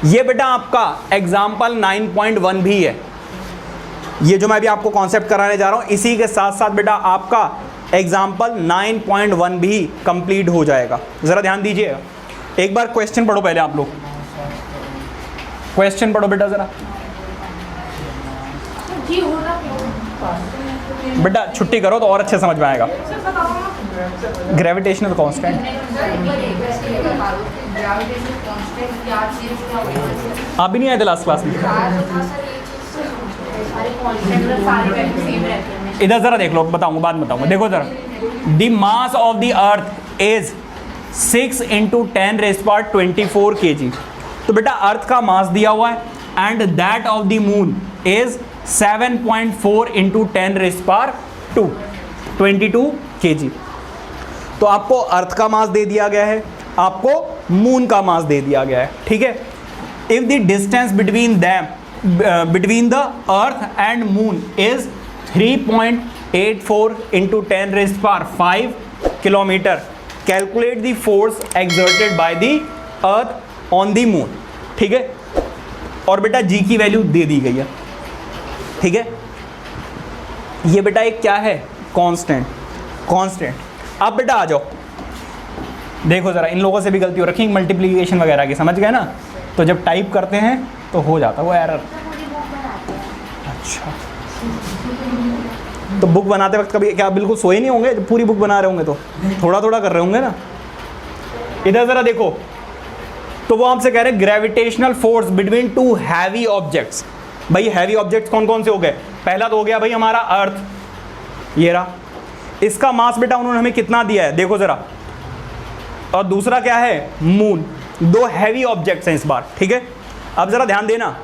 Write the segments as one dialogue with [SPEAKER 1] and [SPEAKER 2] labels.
[SPEAKER 1] ये बेटा आपका एग्जाम्पल 9.1 भी है, ये जो मैं अभी आपको कॉन्सेप्ट कराने जा रहा हूं इसी के साथ साथ बेटा आपका एग्जाम्पल 9.1 भी कंप्लीट हो जाएगा। जरा ध्यान दीजिएगा, एक बार क्वेश्चन पढ़ो पहले आप लोग, क्वेश्चन पढ़ो बेटा जरा। बेटा छुट्टी करो तो और अच्छे समझ में आएगा। ग्रेविटेशनल कांस्टेंट आप भी नहीं आए थे लास्ट क्लास में? इधर जरा देख लो, बताऊंगा बाद में बताऊंगा। देखो जरा, the mass of the earth is 6 × 10⁻24 kg। तो बेटा अर्थ का मास दिया हुआ है and that of the moon is 7.4 × 10⁻22 kg। तो आपको अर्थ का मास दे दिया गया है, आपको मून का मास दे दिया गया है, ठीक है। If the distance between the earth and moon is 3.84 × 10⁵ kilometre, calculate the force exerted by the earth on the moon, ठीक है। और बेटा जी की वैल्यू दे दी गई है, ठीक है। ये बेटा एक क्या है, कांस्टेंट। अब बेटा आ जाओ, देखो जरा, इन लोगों से भी गलती हो रखी मल्टीप्लिकेशन वगैरह की, समझ गए ना। तो जब टाइप करते हैं तो हो जाता वो एरर। अच्छा, तो बुक बनाते वक्त कभी क्या बिल्कुल सोए नहीं होंगे? जब पूरी बुक बना रहे होंगे तो थोड़ा थोड़ा कर रहे होंगे ना। इधर जरा देखो, तो वो आपसे कह रहे हैं gravitational force between two heavy objects. भाई हैवी ऑब्जेक्ट्स कौन कौन से हो गए? पहला तो हो गया भाई हमारा अर्थ, ये रहा, इसका मास बेटा उन्होंने हमें कितना दिया है देखो जरा। और दूसरा क्या है, मून। दो हैवी ऑब्जेक्ट्स हैं इस बार, ठीक है। अब जरा ध्यान देना,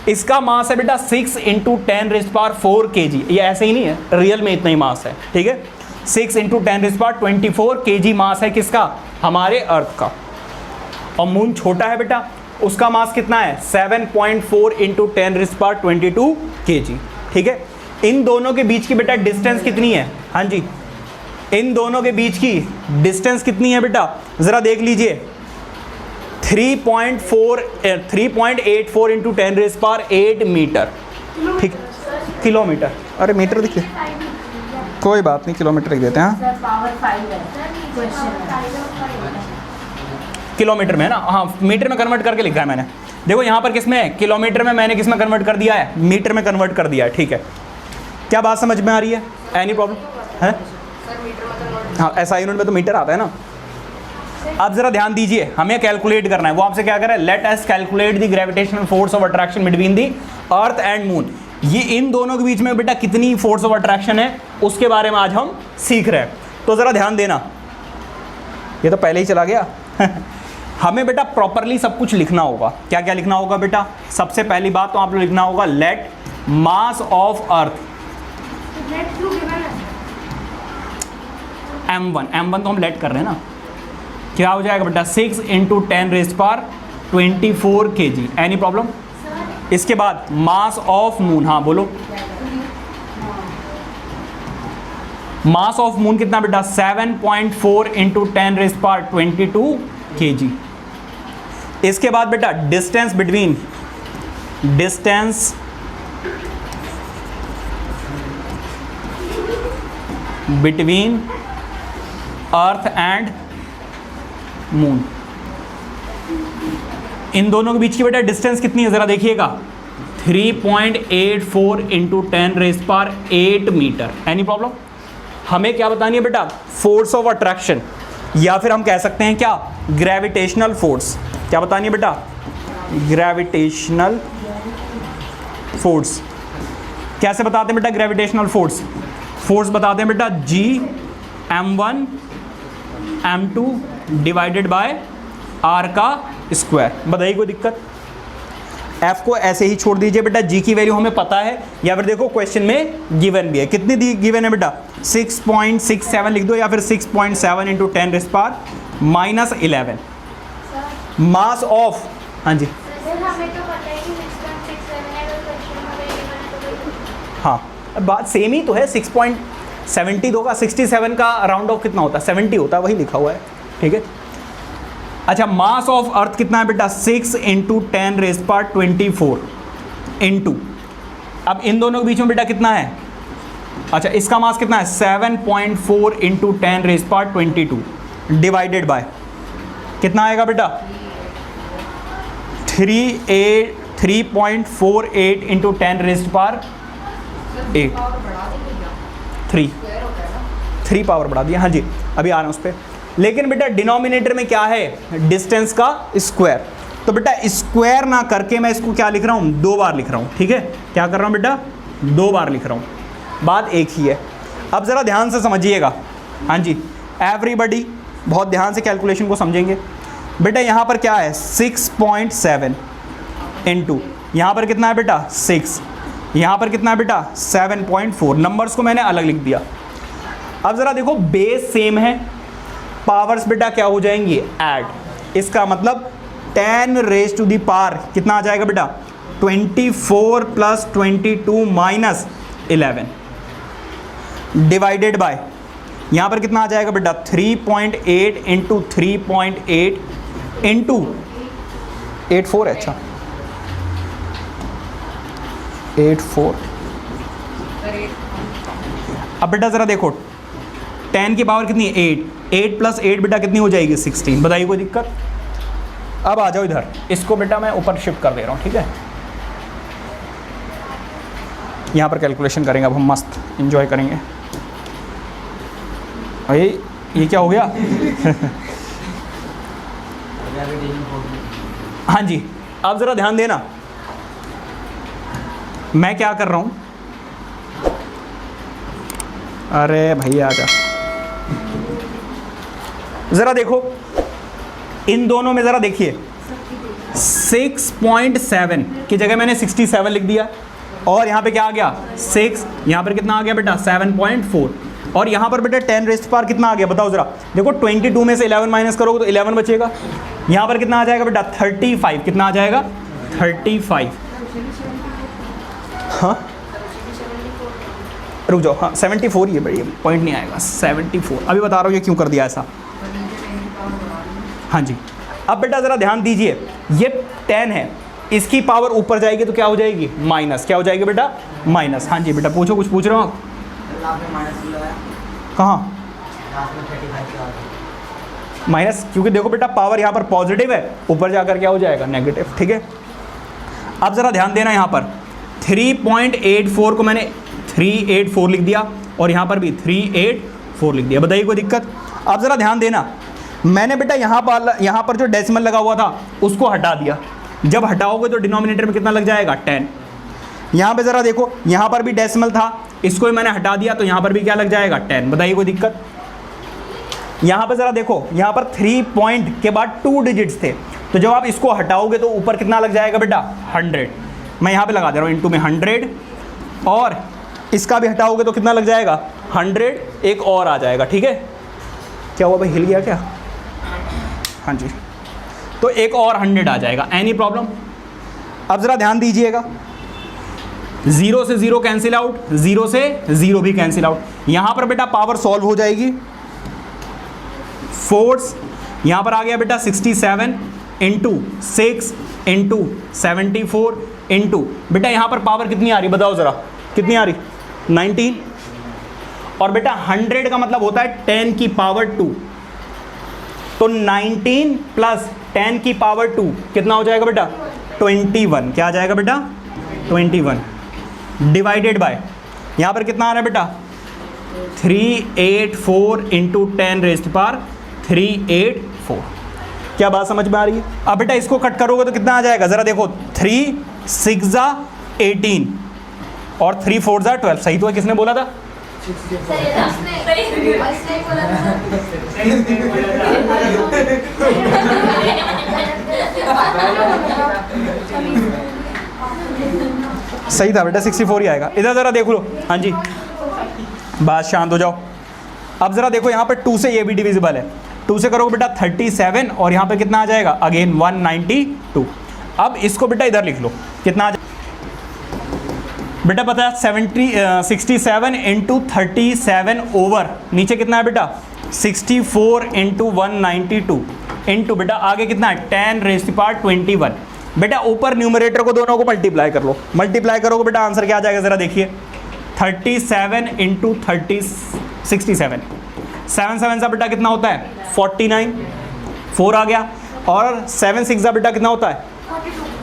[SPEAKER 1] इसका मास है बेटा 6 × 10⁻4 kg। ये ऐसे ही नहीं है, रियल में इतना ही मास है, ठीक है। 6 × 10⁻24 kg मास है किसका? हमारे अर्थ का। और मून छोटा है बेटा, उसका मास कितना है? 7.4 × 10⁻22 kg, ठीक है। इन दोनों के बीच की बेटा डिस्टेंस कितनी है? हाँ जी, इन दोनों के बीच की डिस्टेंस कितनी है बेटा? जरा देख लीजिए, 3.84 × 10⁸ मीटर, ठीक, किलोमीटर। अरे मीटर देखिए, कोई बात नहीं, किलोमीटर लिख देते हैं। किलोमीटर में है ना, हाँ मीटर में कन्वर्ट करके लिखा है मैंने। देखो यहाँ पर किस में है, किलोमीटर में, मैंने किस में कन्वर्ट कर दिया है? मीटर में कन्वर्ट कर दिया है, ठीक है। क्या बात समझ में आ रही है? एनी प्रॉब्लम है? हाँ ऐसा यूनिट में तो मीटर आता है ना। अब जरा ध्यान दीजिए, हमें कैलकुलेट करना है। वो आपसे क्या कर रहा है, let us calculate the gravitational force of attraction between the earth and moon. ये इन दोनों के बीच में बेटा कितनी फोर्स ऑफ अट्रैक्शन है उसके बारे में आज हम सीख रहे हैं। तो जरा ध्यान देना, ये तो पहले ही चला गया। हमें बेटा प्रॉपरली सब कुछ लिखना होगा। क्या क्या लिखना होगा बेटा? सबसे पहली बात तो आप लोग लिखना होगा, late mass of earth m1 तो हम लेट कर रहे हैं ना, क्या हो जाएगा बेटा? 6 × 10⁻24 kg। Any problem? इसके बाद मास ऑफ मून, हाँ बोलो, मास ऑफ मून कितना बेटा? 7.4 × 10⁻22 kg। इसके बाद बेटा distance between earth and moon, इन दोनों के बीच की बेटा डिस्टेंस कितनी है जरा देखिएगा, 3.84 × 10⁸ मीटर। Any problem? हमें क्या बतानी है बेटा? फोर्स ऑफ अट्रैक्शन, या फिर हम कह सकते हैं क्या, ग्रेविटेशनल फोर्स। क्या बतानी है बेटा? Gravitational force. कैसे बताते हैं बेटा ग्रेविटेशनल फोर्स? फोर्स बताते हैं बेटा G m1 m2 divided by r का स्क्वायर। बताइए कोई दिक्कत? F को ऐसे ही छोड़ दीजिए बेटा, G की वैल्यू हमें पता है, या फिर देखो क्वेश्चन में गिवन भी है। कितनी दी गिवन है बेटा? 6.67 लिख दो, या फिर 6.7 × 10⁻11। मास ऑफ, हाँ जी हाँ बात सेम ही तो है, 6.70 होगा, 67 का राउंड ऑफ कितना होता है? 70 होता है, वही लिखा हुआ है, ठीक है। अच्छा मास ऑफ अर्थ कितना है बेटा 6 इंटू 10 रेज़ पावर 24 इंटू, अब इन दोनों के बीच में बेटा कितना है, अच्छा इसका मास कितना है 7.4 into 10 rays power 22 divided by कितना आएगा बेटा 3.48 इंटू 10 रेज़ पावर 8 3 पावर बढ़ा दिया, हाँ जी अभी आ रहे हैं उस पर। लेकिन बेटा डिनोमिनेटर में क्या है, डिस्टेंस का स्क्वायर, तो बेटा स्क्वायर ना करके मैं इसको क्या लिख रहा हूँ, 2 बार लिख रहा हूँ, ठीक है। क्या कर रहा हूँ बेटा, 2 बार लिख रहा हूँ, बात एक ही है। अब ज़रा ध्यान से समझिएगा, हाँ जी एवरीबडी बहुत ध्यान से कैलकुलेशन को समझेंगे। बेटा यहाँ पर क्या है 6.7 इंटू यहाँ पर कितना है बेटा 6, यहाँ पर कितना है बेटा 7.4, नंबर्स को मैंने अलग लिख दिया। अब ज़रा देखो बेस सेम है, पावर्स बेटा क्या हो जाएंगी ऐड, इसका मतलब 10 रेज़ टू दी पावर कितना आ जाएगा बेटा 24 प्लस 22 माइनस 11 डिवाइडेड बाय यहाँ पर कितना आ जाएगा बेटा 3.8 इंटू 3.8 इंटू 84 है, अच्छा 84। अब बेटा ज़रा देखो 10 की पावर कितनी है 8 प्लस 8 बेटा कितनी हो जाएगी 16, बताइए कोई दिक्कत। अब आ जाओ इधर, इसको बेटा मैं ऊपर शिफ्ट कर दे रहा हूँ, ठीक है। यहाँ पर कैलकुलेशन करेंगे, अब हम मस्त एंजॉय करेंगे। अरे ये क्या हो गया हाँ जी अब ज़रा ध्यान देना, मैं क्या कर रहा हूँ, अरे भैया आजा, ज़रा देखो इन दोनों में ज़रा देखिए 6.7 की जगह मैंने 67 लिख दिया, और यहाँ पे क्या आ गया 6, यहाँ पर कितना आ गया बेटा 7.4, और यहाँ पर बेटा 10 रेज़ पावर कितना आ गया बताओ ज़रा। देखो 22 में से 11 माइनस करोगे तो 11 बचेगा, यहाँ पर कितना आ जाएगा बेटा 35, कितना आ जाएगा 35, हाँ रुक जाओ, हाँ 74 ही है बढ़िया, पॉइंट नहीं आएगा 74, अभी बता रहा हूँ ये क्यों कर दिया ऐसा। हाँ जी अब बेटा ज़रा ध्यान दीजिए, ये 10 है, इसकी पावर ऊपर जाएगी तो क्या हो जाएगी माइनस, क्या हो जाएगी बेटा माइनस। हाँ जी बेटा पूछो, कुछ पूछ रहे हो आप, कहाँ माइनस, क्योंकि देखो बेटा पावर यहाँ पर पॉजिटिव है, ऊपर जाकर क्या हो जाएगा नेगेटिव, ठीक है। अब ज़रा ध्यान देना, यहाँ पर 3.84 को मैंने 384 लिख दिया, और यहाँ पर भी 384 लिख दिया, बताइए कोई दिक्कत। अब ज़रा ध्यान देना, मैंने बेटा यहाँ पर जो डेसिमल लगा हुआ था उसको हटा दिया, जब हटाओगे तो डिनोमिनेटर में कितना लग जाएगा 10। यहाँ पे ज़रा देखो, यहाँ पर भी डेसिमल था, इसको भी मैंने हटा दिया तो यहाँ पर भी क्या लग जाएगा 10, बताइए कोई दिक्कत। यहाँ पे ज़रा देखो, यहाँ पर 3 पॉइंट के बाद 2 डिजिट्स थे, तो जब आप इसको हटाओगे तो ऊपर कितना लग जाएगा बेटा 100, मैं यहाँ पे लगा दे रहा हूँ इंटू में 100, और इसका भी हटाओगे तो कितना लग जाएगा 100, एक और आ जाएगा, ठीक है। क्या हुआ भाई, हिल गया क्या, हाँ जी, तो एक और 100 आ जाएगा, एनी प्रॉब्लम। अब ज़रा ध्यान दीजिएगा, 0 से 0 कैंसिल आउट, 0 से 0 भी कैंसिल आउट, यहाँ पर बेटा पावर सॉल्व हो जाएगी, फोर्स यहाँ पर आ गया बेटा 67 इंटू 6 इंटू 74 इंटू बेटा यहाँ पर पावर कितनी आ रही बताओ ज़रा, कितनी आ रही 19, और बेटा 100 का मतलब होता है 10 की पावर 2, तो 19 प्लस 10 की पावर 2 कितना हो जाएगा बेटा 21, क्या आ जाएगा बेटा 21 डिवाइडेड बाय यहाँ पर कितना आ रहा है बेटा 384 इंटू 10 रेज़्ड पावर 384, क्या बात समझ में आ रही है। अब बेटा इसको कट करोगे तो कितना आ जाएगा, ज़रा देखो 3 6 18 और 3 4 12, सही तो है, किसने बोला था सही था बेटा 64 ही आएगा। इधर ज़रा देख लो, हाँ जी बात शांत हो जाओ। अब ज़रा देखो यहाँ पर 2 से ये भी डिविजिबल है, 2 से करोगे बेटा 37, और यहाँ पे कितना आ जाएगा अगेन 192। अब इसको बेटा इधर लिख लो, कितना आ जाएगा बेटा पता है 67 इंटू 37 ओवर नीचे कितना है बेटा 64 इंटू 192, इनटू बेटा आगे कितना है 10 रेज़ टू पावर 21। बेटा ऊपर न्यूमरेटर को दोनों को मल्टीप्लाई कर लो, मल्टीप्लाई करोगे बेटा आंसर क्या आ जाएगा ज़रा देखिए 37 इंटू 67, 7 7 सा बेटा कितना होता है 49, 4 आ गया, और 7 6 सा बेटा कितना होता है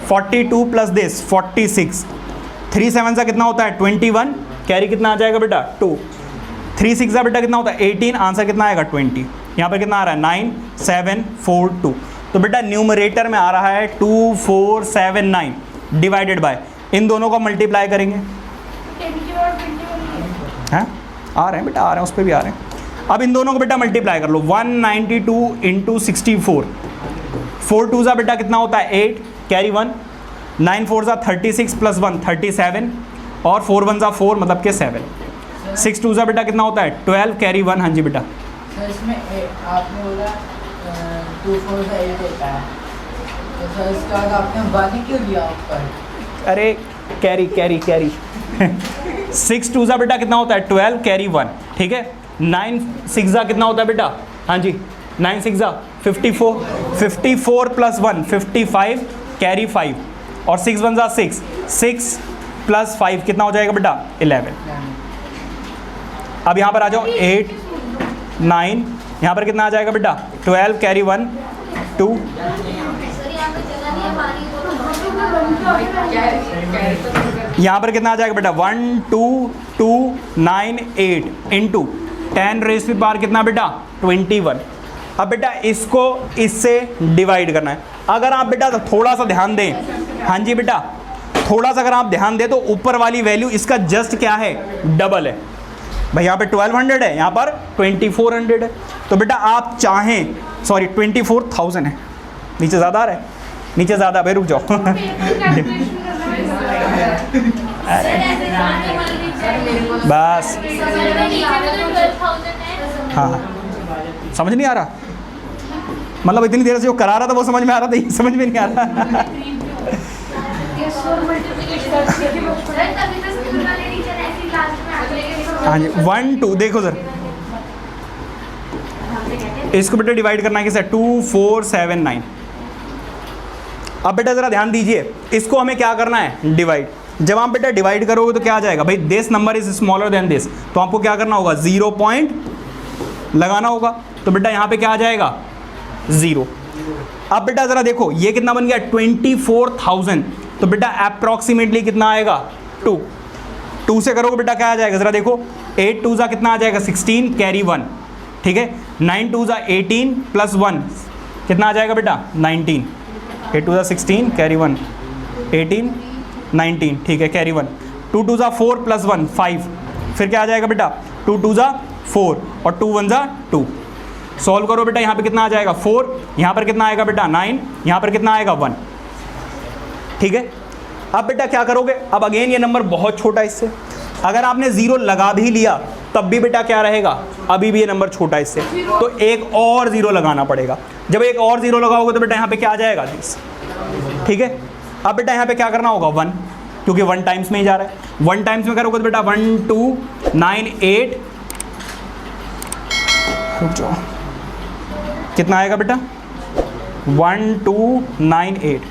[SPEAKER 1] 42 प्लस दिस 46, 3 7 सा कितना होता है 21, कैरी कितना आ जाएगा बेटा 2, 3 6 सा बेटा कितना होता है 18, आंसर कितना आएगा 20। यहाँ पर कितना आ रहा है 9 7 4 2, तो बेटा न्यूमरेटर में आ रहा है 2479 डिवाइडेड बाय, इन दोनों को मल्टीप्लाई करेंगे हैं, आ रहे हैं बेटा आ रहे हैं, उस पर भी आ रहे हैं। अब इन दोनों को बेटा मल्टीप्लाई कर लो 192 इंटू 64, 4 2 सा बेटा कितना होता है 8, कैरी 1, 9 4 सा 36 प्लस 1 37, और 4 1 सा 4 मतलब के 7, 6 2 सा बेटा कितना होता है 12, कैरी 1। हाँ जी बेटा
[SPEAKER 2] सर इसमें आपने बोला 2 4 से 8 होता है, तो सर इसके बाद आपने 1 क्यों दिया ऊपर?
[SPEAKER 1] अरे कैरी कैरी कैरी 6 2 सा बेटा कितना होता है 12, कैरी 1, ठीक है। 9 6 सा कितना होता है बेटा, हाँ जी 9 6 सा 54, 54 प्लस 1 55, कैरी 5, और 6 1 सा 6, 6 प्लस 5 कितना हो जाएगा बेटा 11। अब यहाँ पर आ जाओ 8 9, यहाँ पर कितना आ जाएगा बेटा 12, कैरी 1 2, यहाँ पर कितना आ जाएगा बेटा 1 2 2 9 8 इंटू 10 रेज़ टू पावर कितना बेटा 21। अब बेटा इसको इससे डिवाइड करना है। अगर आप बेटा थोड़ा सा ध्यान दें, हाँ जी बेटा थोड़ा सा अगर आप ध्यान दें तो ऊपर वाली वैल्यू इसका जस्ट क्या है डबल है भाई, यहाँ पे 1200 है, यहाँ पर 2400 है, तो बेटा आप चाहें सॉरी 24,000 है, नीचे ज़्यादा आ रहा है, नीचे ज़्यादा भाई रुक जाओ बस हाँ समझ नहीं आ रहा, मतलब इतनी देर से जो करा रहा था वो समझ में आ रहा था, ये समझ में नहीं आ रहा हाँ जी 1 2 देखो सर, इसको बेटा डिवाइड करना है किससे 2 4 7 9। अब बेटा ज़रा ध्यान दीजिए, इसको हमें क्या करना है डिवाइड। जब आप बेटा डिवाइड करोगे तो क्या आ जाएगा भाई, this number is smaller than this, तो आपको क्या करना होगा 0 पॉइंट लगाना होगा, तो बेटा यहाँ पे क्या आ जाएगा 0। अब बेटा ज़रा देखो ये कितना बन गया 24,000, तो बेटा अप्रॉक्सीमेटली कितना आएगा 2, 2 से करोगे बेटा क्या आ जाएगा ज़रा देखो 8 2 सा कितना आ जाएगा 16, कैरी 1, ठीक है। 9 2 सा 18 प्लस 1 कितना आ जाएगा बेटा 19, 8 2 सा 16, कैरी 1 18 19, ठीक है कैरी 1, 2 2 सा 4 प्लस 1 5, फिर क्या आ जाएगा बेटा 2 2 सा 4 और 2 1 सा 2, सॉल्व करो बेटा यहाँ पे कितना आ जाएगा 4, यहाँ पर कितना आएगा बेटा 9, यहाँ पर कितना आएगा 1, ठीक है। अब बेटा क्या करोगे, अब अगेन ये नंबर बहुत छोटा है इससे, अगर आपने 0 लगा भी लिया तब भी बेटा क्या रहेगा, अभी भी ये नंबर छोटा है इससे, तो एक और 0 लगाना पड़ेगा। जब एक और 0 लगाओगे तो बेटा यहाँ पे क्या आ जाएगा 20, ठीक है। अब बेटा यहाँ पे क्या करना होगा 1, क्योंकि 1 टाइम्स में ही जा रहा है, 1 टाइम्स में करोगे तो बेटा 1 2 9 8, रुक जाओ कितना आएगा बेटा 1 2 9 8,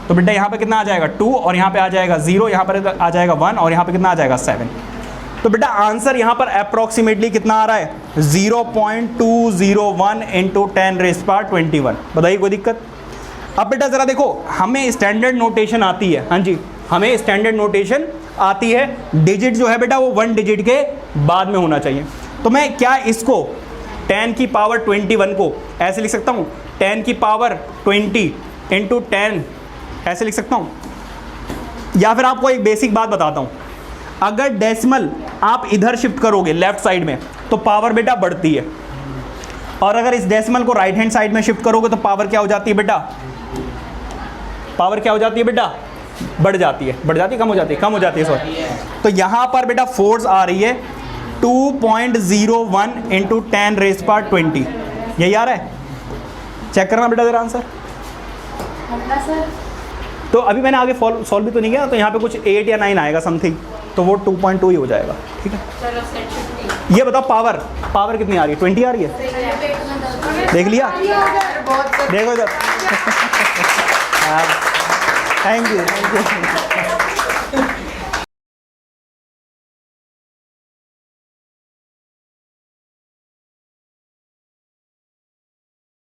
[SPEAKER 1] तो बेटा यहाँ पे कितना आ जाएगा 2, और यहाँ पे आ जाएगा 0, यहाँ पर आ जाएगा 1, और यहाँ पे कितना आ जाएगा 7, तो बेटा आंसर यहाँ पर अप्रॉक्सीमेटली कितना आ रहा है 0.201 इंटू 10 रेज़ पावर 21। बताइए कोई दिक्कत। अब बेटा ज़रा देखो हमें स्टैंडर्ड नोटेशन आती है, हाँ जी हमें स्टैंडर्ड नोटेशन आती है, डिजिट जो है बेटा वो 1 डिजिट के बाद में होना चाहिए, तो मैं क्या इसको 10 की पावर 21 को ऐसे लिख सकता हूँ 10 की पावर 20 इंटू 10 ऐसे लिख सकता हूँ, या फिर आपको एक बेसिक बात बताता हूँ, अगर डेसिमल आप इधर शिफ्ट करोगे लेफ्ट साइड में तो पावर बेटा बढ़ती है, और अगर इस डेसिमल को राइट हैंड साइड में शिफ्ट करोगे तो पावर क्या हो जाती है बेटा, पावर क्या हो जाती है बेटा बढ़ जाती है, बढ़ जाती है कम हो जाती है, कम हो जाती है सॉरी। तो यहाँ पर बेटा फोर्स आ रही है 2.01 इंटू 10 रेज़ पावर 20, यही आ रहा है, चेक करना बेटा ज़रा आंसर। तो अभी मैंने आगे सॉल्व भी तो नहीं किया, तो यहाँ पे कुछ 8 या 9 आएगा समथिंग, तो वो 2.2 ही हो जाएगा, ठीक है। ये बताओ पावर कितनी आ रही है 20 आ रही है, देख लिया।
[SPEAKER 2] बहुत
[SPEAKER 1] देखो इधर, थैंक यू।